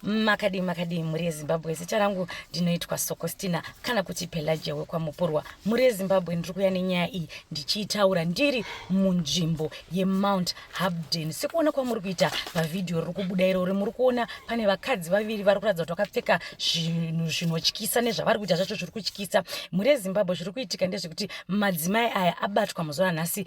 makadi muri yeZimbabwe. Zita rangu ndinoitwa Sokostina kana kuti Pelagia wekwamupurwa. Muri yeZimbabwe ndiri kuuya nenyaya iyi ndichitaura ndiri munzvimbo yeMount Habden. Sekuona kwamuri kuita pavhidhiyo riri kubuda iro muri kuona pane vakadzi vaviri vari kuratidza kuti vakapfeka zvinhu zvinotyisa nezvavari kuita zvacho zviri kutyisa. Muri yeZimbabwe zviri kuitika ndezvekuti madzimai aya abatwa mazuva anhasi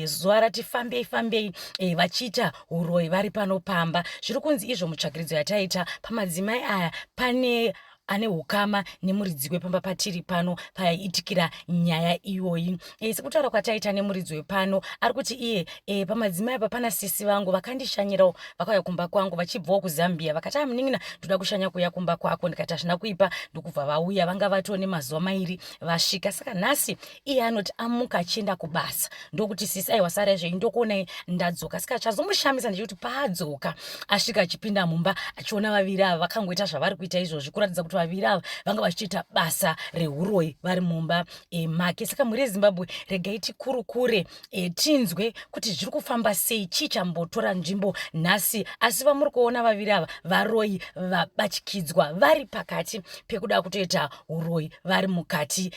zuva rati fambei vachiita uroyi vari pano pamba. Zviri kunzi izvo mutsvagiridzo yataita pamadzimai aya pane ane hukama nemuridzi wepamba patiri pano paiitikira nyaya iyoyi. Sekutaura kwataita nemuridzi wepano ari kuti iye pamadzimai apa pana sisi vangu vakandishanyirawo vakauya kumba kwangu vachibvawo kuZambia vakati munin'ina ndoda kushanya kuuya kumba kwako. Ndikati hazvina kuipa ndokubva vauya vanga vatoo nemazuva mairi vasvika. Saka nhasi iye anoti amuka achienda kubasa ndokuti sisi aiwa sara izvei ndokuonai ndadzoka. Saka chazomushamisa ndechekuti paadzoka asvika achipinda mumba achiona vaviri ava vakangoita zvavari kuita izvozvi kuratidza kuti vaviri ava vanga vachiita basa reuroyi vari mumba make. Saka muri yeZimbabwe regai tikurukure tinzwe kuti zviri kufamba sei, chii chambotora nzvimbo nhasi. Asi vamuri kuona vaviri ava varoyi vabatyidzwa vari pakati pekuda kutoita uroyi vari mukati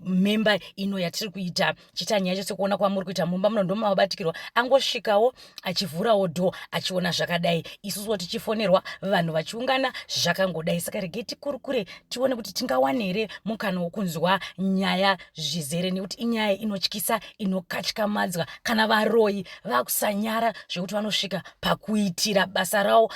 memba ino yatiri kuita chita nyaya chesekuona kwamuri kuita mumba muno ndomavabatikirwa angosvikawo achivhurawo dho achiona zvakadai isusu tichifonerwa vanhu vachiungana zvakangodai. Saka regai tikurukure tione kuti tingawana here mukana wokunzwa nyaya zvizere nekuti inyaya inotyisa inokatyamadzwa kana varoyi vakusanyara zvekuti vanosvika pakuitira basa ravo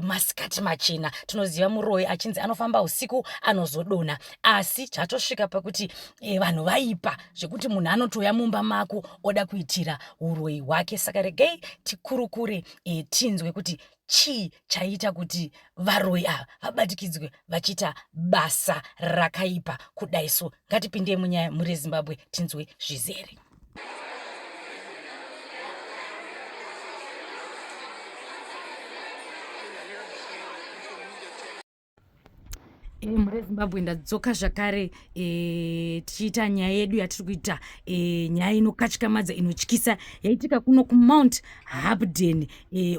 masikati machena. Tinoziva muroyi achinzi anofamba usiku anozodonha, asi chatosvika pakuti vanhu vaipa zvekuti munhu anotouya mumba mako oda kuitira uroyi hwake. Saka regai tikurukure tinzwe kuti chii chaita kuti varoyi ava vabatikidzwe vachiita basa rakaipa kudai. So ngatipinde munyaya muri yeZimbabwe tinzwe zvizere. Muri yeZimbabwe ndadzoka zvakare tichiita nyaya yedu yatiri kuita nyaya inokatyamadza inotyisa yaitika kuno kuMount Habden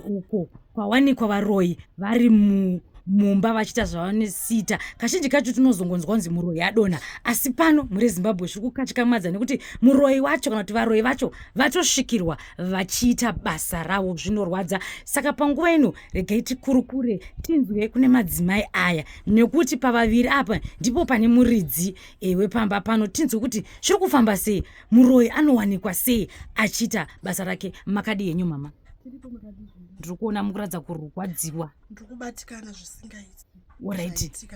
uko kwawanikwa varoyi vari mumba vachiita zvavanosita. Kazhinji kacho tinozongonzwa kunzi muroyi adonha, asi pano muri yeZimbabwe zviri kukatyamadza nekuti muroyi wacho kana kuti varoyi vacho vatosvikirwa vachiita basa ravo. Zvinorwadza. Saka panguva ino regai tikurukure tinzwe kune madzimai aya nekuti pavaviri apa ndipo pane muridzi wepamba pano. Tinzwe kuti zviri kufamba sei, muroyi anowanikwa sei achiita basa rake. Makadi yenyu mama? Ndiri kuona mukuratidza kurwadziwa. Ndiri kubatikana zvisingaiti. Alright.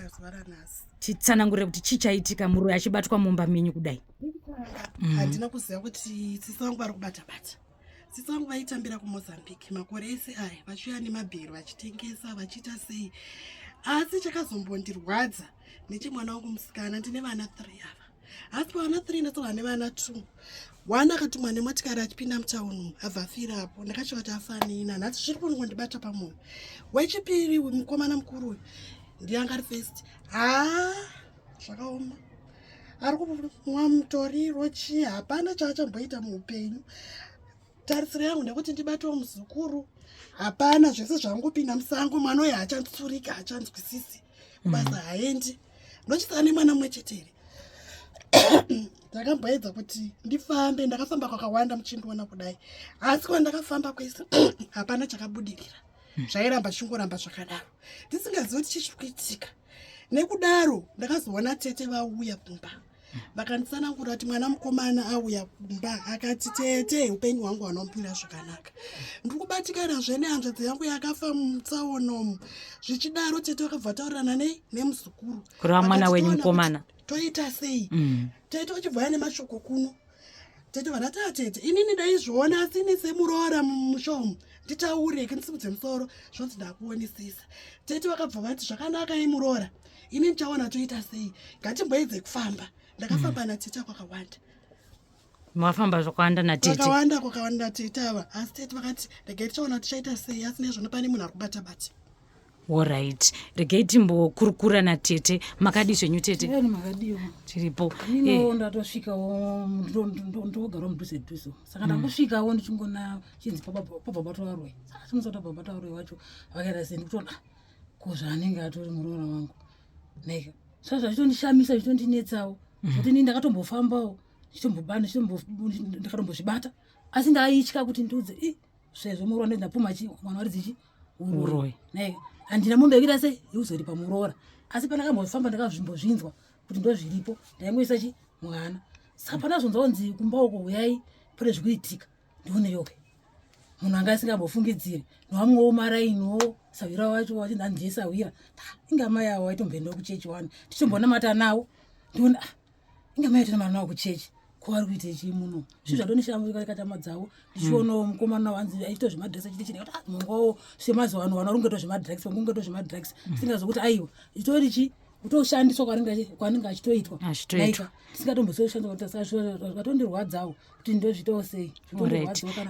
Titsanangurire kuti chii chaitika muroyi achibatwa mumba menyu kudai. Handina kuziva kuti tsitsi vangu vari kubata-bata. Tsitsi vangu vaitambira kuMozambique makore ese aya vachiuya nemabhero vachitengesa vachiita sei. Asi chakazombondirwadza nechemwana wangu musikana. Ndine vana 3 ava, asi pavana 3 ndatorwa nevana 2. One akatumwa nemotikari achipinda mutauni abva afira apo. Ndakati afanina nhasi zviri kungondibata pamwoyo. Wechipiri mukomana mukuru uyu ndianga ari first. Zvakaoma. Ari kumwa mutoriro chii, hapana chaachamboita muupenyu. Tarisiro yangu ndekuti ndibatawo muzukuru. Hapana, zvese zvangopinda musango. Mwana uyu haachanditsurika, haachanzwisisi basa haendi. Ndochitsana nemwana mumwe chetere. Ndakamboedza kuti ndifambe, ndakafamba kwakawanda muchindiona kudai, asi kwandakafamba kwese hapana chakabudirira. Zvairamba chingoramba zvakadaro ndisingazivi kuti chii chiri kuitika. Nekudaro ndakazoona tete vauya kumba vakanditsanangura kuti mwana mukomana auya kumba. Akati tete, upenyu hwangu hwanampira zvakanaka, ndiri kubatikana nehanzvadzi yangu yakafa mutsaunomu. Zvichidaro tete vakabva taurirana nemuzukuru kureva mwana wenyu mukomana toita sei. Tete uchibvaya nemashoko kuno. Tete vanati tete inini ndaizviona asi ini semuroora mumushomo nditaure ndisimudze musoro zvonzi ndakuonesesa. Tete vakabva vati zvakanaka imuroora ini ndichaona toita sei, ngatimboedze kufamba. Ndakafamba natete kwakawanda. Mafamba zvakawanda natete? Kwakawanda tete ava, asi tete vakati regai tichaona tichaita sei, asi nezvino pane munhu ari kubata-bata. Alright, regai timbokurukura natete. Makadi zvenyu tete? Makadiwo tiripo. Nino ndatosvikawo ndogara mudhuze. Saka ndangosvikawo ndichingona chinzi papa varoyi. Saka chimusata papa varoyi wacho vakaita sei ndikutoona kozvaanenge atori muroora wangu naika saka zvachitondishamisa zvichitondinetsawo kuti ini ndakatombofambawo ndakatombozvibata asi ndaitya kuti ndiudze sezvo muroora ndendapuma mwana waridzichi uroi naika handina mumbekita sei iuzori pamuroora asi pandakambofamba ndakazvimbozvinzwa kuti ndozviripo ndaingoisa mwana saka pandazonzonzi kumba uko uyai pane zvikuitika ndioneyoke munhu anga asingambofungidziri nowamwewo marainiwo sawira wacho wati ndandiesawira inga mai avo aitomboendawo kuchechi wani tichimbonamata nawo ndiona inga mai atonamata nawo kuchechi kovari kuite chii muno zvinhu zvatonishamikatama dzavo ndichionawo mukomana wanzi achiita zvemadrugs achitichine kuti mungowo semazuva ano vana ungetoa zvemadrugs ungetoa zvemadrugs tisingazokuti aiwa itori chii kutoshandiswa kwanenge achitoitwa naika tisingatombozoishandiswakatondirwadzawo kuti ndozvitawo sei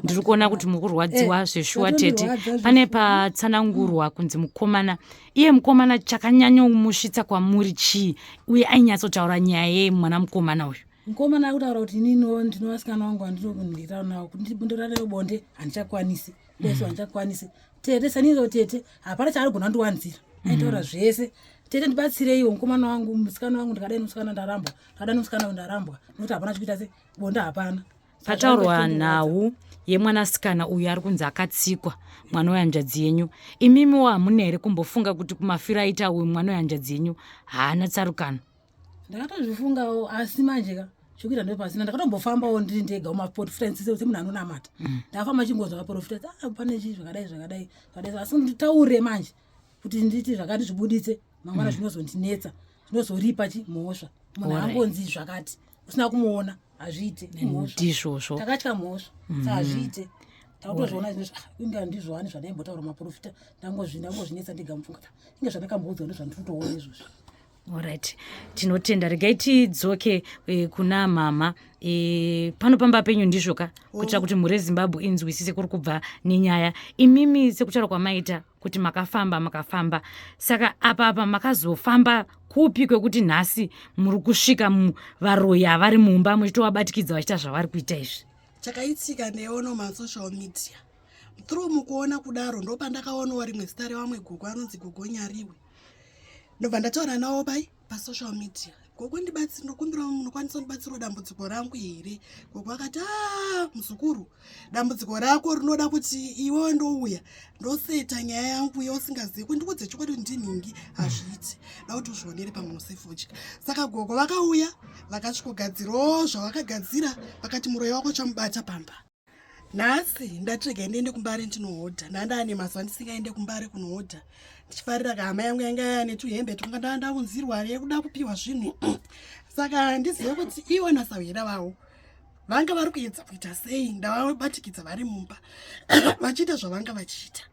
ndiri kuona kuti mukurwadziwa zveshuwa tete pane patsanangurwa kunzi mukomana iye mukomana chakanyanyomusvitsa kwamuri chii uye ainyatsotaura nyaya yei mwana mukomana uyu mukomana akutaura kuti inino ndinovasikana wangu handinokundirana nawo kuti ndibondorareo bonde handichakwanisi leso handichakwanisi tete sanizo tete hapana chaarigona ndiwanzira aitaura zvese tete ndibatsireiwo mukomana wangu musikana wangu ndikadai nomusikana ndarambwa ndikadai nomusikana ndarambwa nokuti hapana chikuita se bonda hapana pataurwa nhau yemwanasikana uyu ari kunzi akatsikwa mwana wehanzvadzi yenyu imimiwo hamuna here kumbofunga kuti kumafiro aita uyu mwana wehanzvadzi yenyu haana tsarukano ndakatozvifungawo asi manjeka chokuita ndopasina ndakatombofambawo ndiri ndega umaprofitance semunhu anonamata ndakafamba chingonzwa maprofitance pane chii zvakadai asi nditaure manje kuti nditi zvakati zvibuditse mangwana zvinozondinetsa zvinozoripa mhosva munhu angonzi zvakati usina kumuona hazviite ndizvozvo takatya mhosva saazviite takutozviona inga ndizvowani zvandaimbotauura maprofita ndangozvinetsa ndega mufunga inga zvandakamboudzwa ndozvanditotoona izvozvo. Alright, tinotenda regai tidzoke kuna mama panopamba penyu ndizvoka kuitira kuti mhuri yeZimbabwe inzwisise kuri kubva nenyaya imimi sekutaura kwamaita kuti makafamba saka apa makazofamba kupi kwekuti nhasi muri kusvika varoyi avari mumba muchitovabatikidza vachiita zvavari kuita izvi chakaitika neono masocial media through mukuona kudaro ndopandakaonawo rimwe zita revamwe gogo anonzi Gogo Nyariwe ndobva ndataura nawo pasocial media gogo ndokumbira munokwanisa kundibatsirawo dambudziko rangu here gogo akati muzukuru dambudziko rako rinoda kuti iwe ndouya ndoseta nyaya yangu yausingazivi kuti ndikudze chokwadi ndinhingi hazviiti dauti uzvionere pamunosefodya saka gogo vakauya vakasvikogadzirawo zvavakagadzira vakati muroyi wako chamubata pamba nhasi ndatirega ndiende kumbare ndinohodha ndandaane mazuva ndisingaende kumbare kunohodha ndichifarira kahama yangu yanga yanetuhembe twanga ndaunzirwa yekuda kupiwa zvinhu saka ndizive kuti ivo nasawira vavo vanga vari kuedza kuita sei ndavabatikidza vari mumba vachiita zvavanga vachiita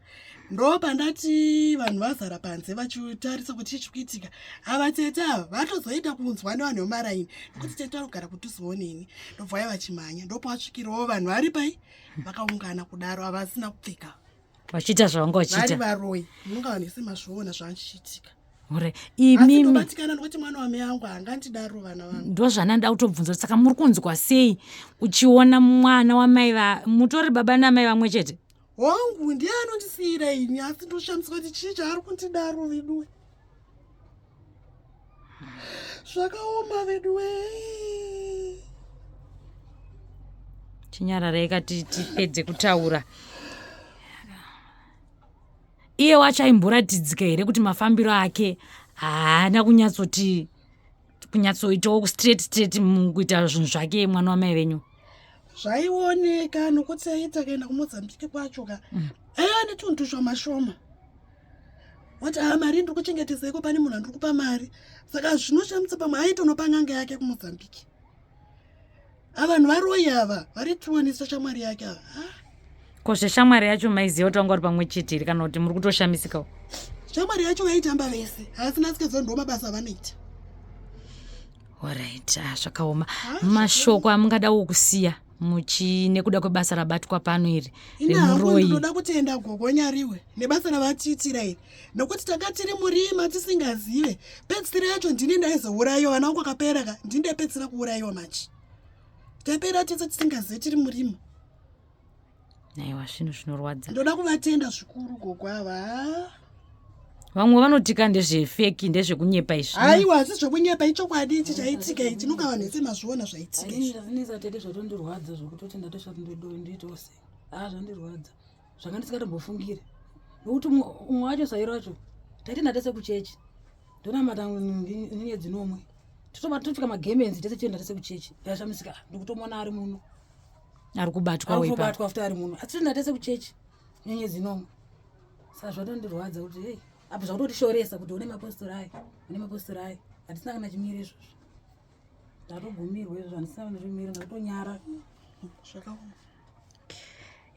ndopandati vanhu vazara panze vachitarisa kuti chichikuitika ava tete ava vatozoita kunzwa nevanhu vemaraini nekuti tete vari kugara kutizivo neni ndobva vaya vachimhanya ndopavasvikirawo vanhu vari vakaungana kudaro havasina kupfeka vachiita zvavanga vachiita vari varoyi mungaonese mazviona zvachichitika imimibatikana nokuti mwana wame yangu hangandidaro vana vangu ndozvananda kutobvunza saka muri kunzwa sei uchiona mwana wamai mutori baba namai vamwe chete wangu ndiye anondisiyira ini asi ndoshamiswa kuti chii chaari kundidaro veduwe zvakaoma veduwe chinyararai kati tipedze kutaura iye wacho aimboratidzika here kuti mafambiro ake haana kunyatsoitawo straight mukuita zvinhu zvake mwana wamai venyu zvaioneka nokuti aita kaenda kumozambike kwacho aiva netuntu shoma wati mari ndiri kuchengetezeko pane munhu andiri kupa mari saka zvinoshamisa pamwe aita unopa n'anga yake kumozambike avanhu varoyi ava vari tuonesa shamwari yake ava kozve shamwari yacho maiziva kuti vanga vari pamwe chete here kana kuti muri kutoshamisikawo shamwari yacho vaitamba vese asi nasikazva ndo mabasa avanoita alright zvakaoma mashoko amungadawo kusiya nekuda kwebasa rabatwa pano iri remuroyi ndoda kutenda Gogo Nyariwe nebasa ravatiitira iri nokuti tanga tiri murima tisingazive pedzisira yacho ndini ndaizourayiwa vana vangu akapera ndindepedzisira kuurayiwa machi tapera tese tisingazive tiri murima aiwa zvinhu zvinorwadza ndoda kuvatenda zvikuru gogo ava vamwe vanotika ndezvefeki ndezvekunyepa izvi. Haiwa hasi zvokunyepa ichokwadi ichi chaitika ichi nuka vanhu vese mazviona zvaitika izvi. azvinisa tete zvatondirwadza zvokutoti ndatosvati ndoite sei zvandirwadza zvanga ndisikatombofungire nokuti umwe wacho sai racho taiti ndatese kuchechi ndonamata ninye dzinomwe totosvika magemenzi tese tienda tese kuchechi yashamisika ndikutomona ari muno ari kubatwa futi ari muno asi ndatese kuchechi nyenye dzinomwe saka zvatondirwadza kuti hei apo zvakutotishoresa kuti une mapostori ayo hatisina kana chimiri izvozvo ndatogumirwa izvo handisina kana chimiri ndatonyara Zvakaoma.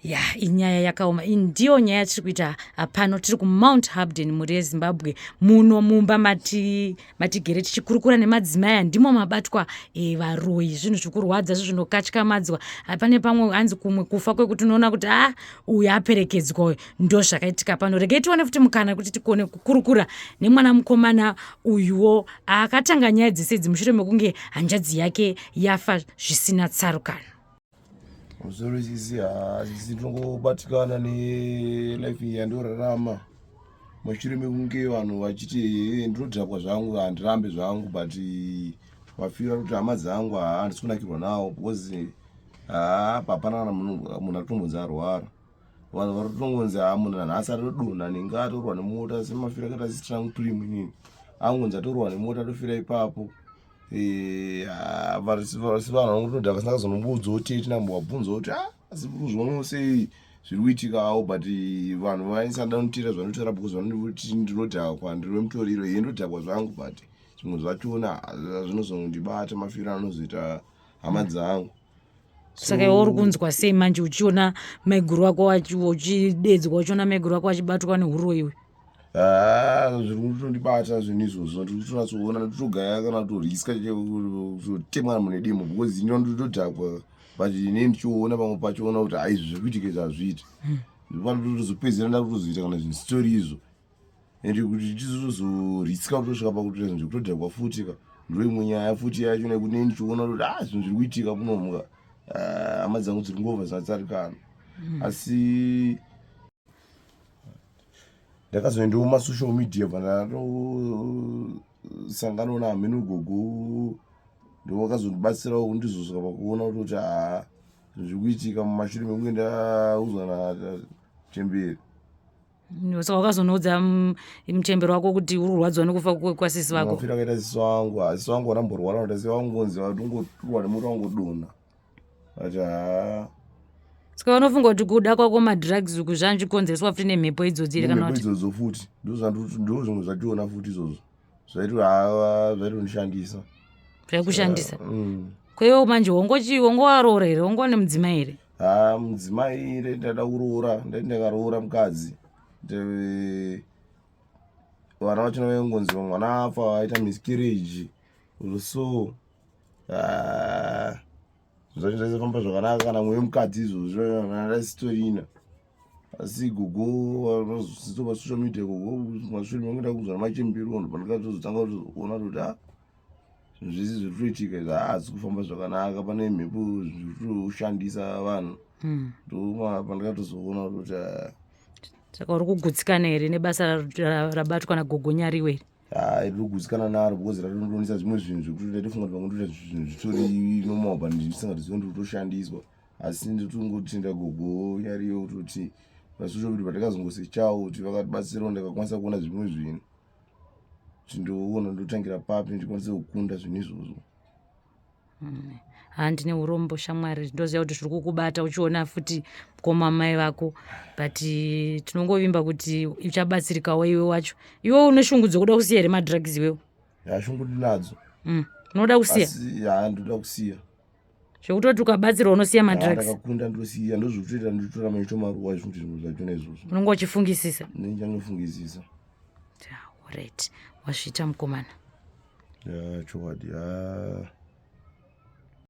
ya inyaya yakaoma. Iyi ndiyo nyaya yatiri kuita pano tiri kumount Habden muri yeZimbabwe muno mumba matigere tichikurukura nemadzimai ndimo mabatwa varoyi zvinhu zvikurwadza zvinokatyamadza. Pane pamwe hanzi kumwe kufa kwekuti unoona kuti uyu aperekedzwa ndo zvakaitika pano. Regai tione futi mukana kuti tikone kukurukura nemwana mukomana uyuwo akatanga nyaya dzese idzi mushure mekunge hanjadzi yake yafa zvisina tsarukano. Musoro sisi tinongobatikana nelife yandorarama mushure mekunge vanhu vachiti ndinodhakwa zvangu handirambe zvangu but vafira kuti hama dzangu handisi kunakirwa nawo because hapana kana munhu atombonzi arwara vanhu varotongonzi munhu nhasi atodonha nenge atorwa nemota semafira akaita sitrangu prim inini angonzi atorwa nemota atofira ipapo. Vanhu vanotodhaka sina kazonomboudza kuti tinambowabvunza kuti asi kuzvionawo sei zviri kuitikawo but vanhu vaisada kunditira zvanotaura because vanoti ndinodhakwa ndiri wemutoriro ndodhakwa zvangu but zvimwe zvachona zvinozondibata mafiro anozoita hama dzangu. Saka iwe uri kunzwa sei manje uchiona maiguru wako uchidedzwa uchiona maiguru wako achibatwa nehuro iwe? Zviri kutondibata zvinhu izvozvo ndiri kutonatsoona nditogaya kana kutoryiska kutemwa munhu nedemo because ino nditodhakwa but ine ndichiona pamwe pachiona kuti izvi zviri kuitika izvi hazviiti ndipano totozopedzera nda kutozoita kana zvinhu sitori izvo ende kuti tizozoryisika kutosvika pakuti zvinhu zviri kutodhakwa futi ka ndo imwe nyaya futi yacho nekuti ine ndichiona kuti zvinhu zviri kuitika kunomuka hama dzangu dziri ngova dzinatsarikana asi ndakazoendawo mumasocial media vandatosanganawo nahameno gogo ndovakazondibatsirawo kundizosvika pakuona kuti zviri kuitika mumashure mekunge ndaudzwa nachemberi. Saka wakazonoudza muchemberi wako kuti uri kurwadzwa nekufa kwasisi vako? Mafira akaita sisi wangu sisi wangu wanamborwara kuti asi wangonzi vatongoturwa nemota wangodonha ati saka vanofunga kuti kuda kwako madrugs uku zvanjikonzereswa futi nemhepo idzodzi iri kana kuti idzodzo futi ndo zvimwe zvationa futi izvozvo zvaitondishandisa zvaikushandisa. Kwaiwo manje wongowaroora here wongo nemudzimai here? Mudzimai ire ndada kuroora ndakaroora mukadzi vana vachona vaingonzi mwana afa aita miscarriage so zvacho zvaisafamba zvakanaka kana mwewe mukadzi izvozvo vanada sitorina asi gogo vanozitopa social media gogo mashure mekuenda kuzwa namachemberi vanhu pandikatozotanga kuona kuti zvinhu zvese zviri kuitika izvi hazisi kufamba zvakanaka pane mhepo zviri kutoshandisa vanhu ndo pandikatozoona kuti saka uri kugutsikana here nebasa rabatwa nagogo nyariwe? Iri kugutsikana naro because ratondonisa zvimwe zvinhu zvekuti ndatifunga kuti pamwe ndoita zvinhu zvitori normal but ndisingatizivi kuti kutoshandiswa asi ndotongotenda gogo nyariyo kutoti pasocial media patakazongosechawo kuti vakatibatsirawo ndakakwanisa kuona zvimwe zvinhu tindoona ndotangira papi ndikwanise kukunda zvinhu izvozvo. Handine urombo shamwari ndoziva kuti zviri kukubata uchiona futi mukoma mai vako but tinongovimba kuti uchabatsirikawo iwe wacho. Iwe une shungu dzokuda kusiya here madrugs iwewo? Shungu ndinadzo. Unoda kusiya? Asi ndoda kusiya zvekutoti ukabatsirwa unosiya madrugs? Ndakakunda ndosiya ndozvokutoita ndichitora maito maruwa zvikuti zvinhu zvachona izvozvo unonga uchifungisisa? Ndichangofungisisa. Right, wazviita mukomana? Chokwadi